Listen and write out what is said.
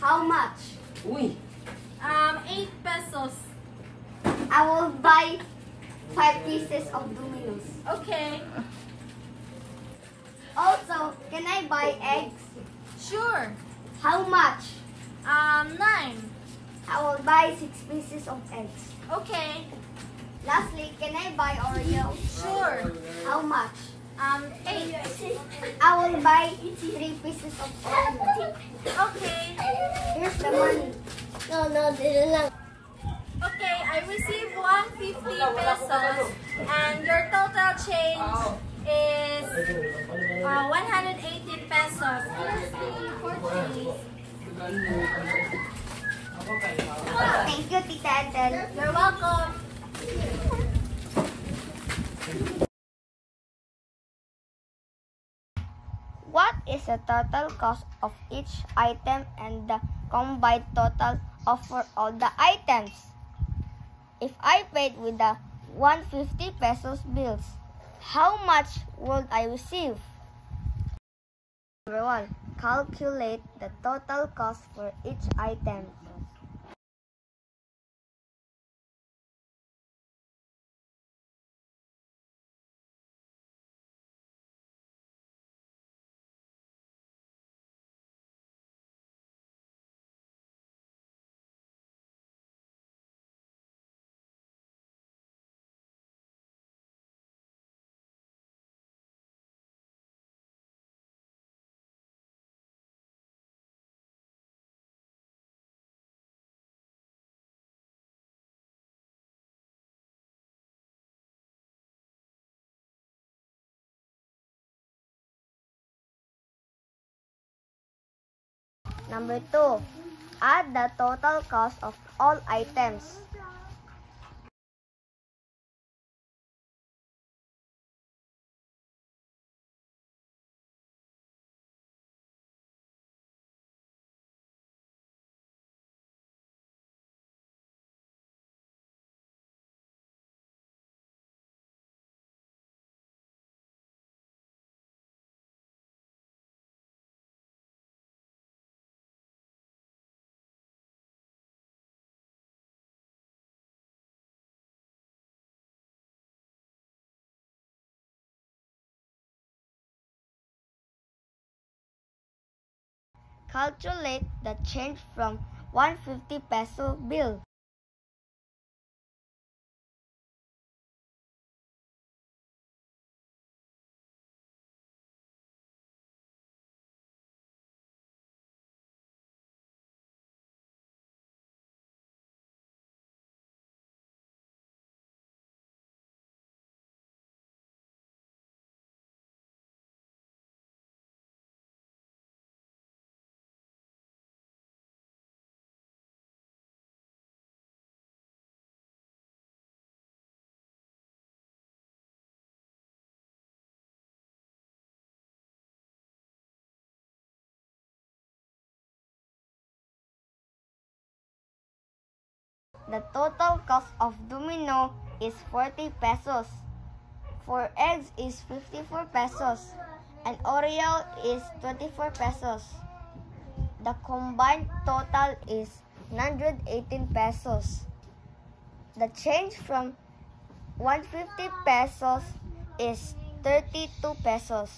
How much? Uy! 8 pesos. I will buy 5 pieces of Domino's. Okay. Also, can I buy eggs? Sure. How much? 9. I will buy 6 pieces of eggs. Okay. Lastly, can I buy Oreo? Sure. How much? 8. I will buy 3 pieces of Oreo. Okay. Here's the money. No, dito lang. Okay, I received 150 pesos and your total change is 180 pesos. Thank you, Tita Ethel. You're welcome. What is the total cost of each item and the combined total of for all the items? If I paid with the 150 pesos bills, how much would I receive? Number 1. Calculate the total cost for each item. Number 2. Add the total cost of all items. Calculate the change from 150 peso bill. The total cost of Domino is 40 pesos. For eggs is 54 pesos. And Oreo is 24 pesos. The combined total is 118 pesos. The change from 150 pesos is 32 pesos.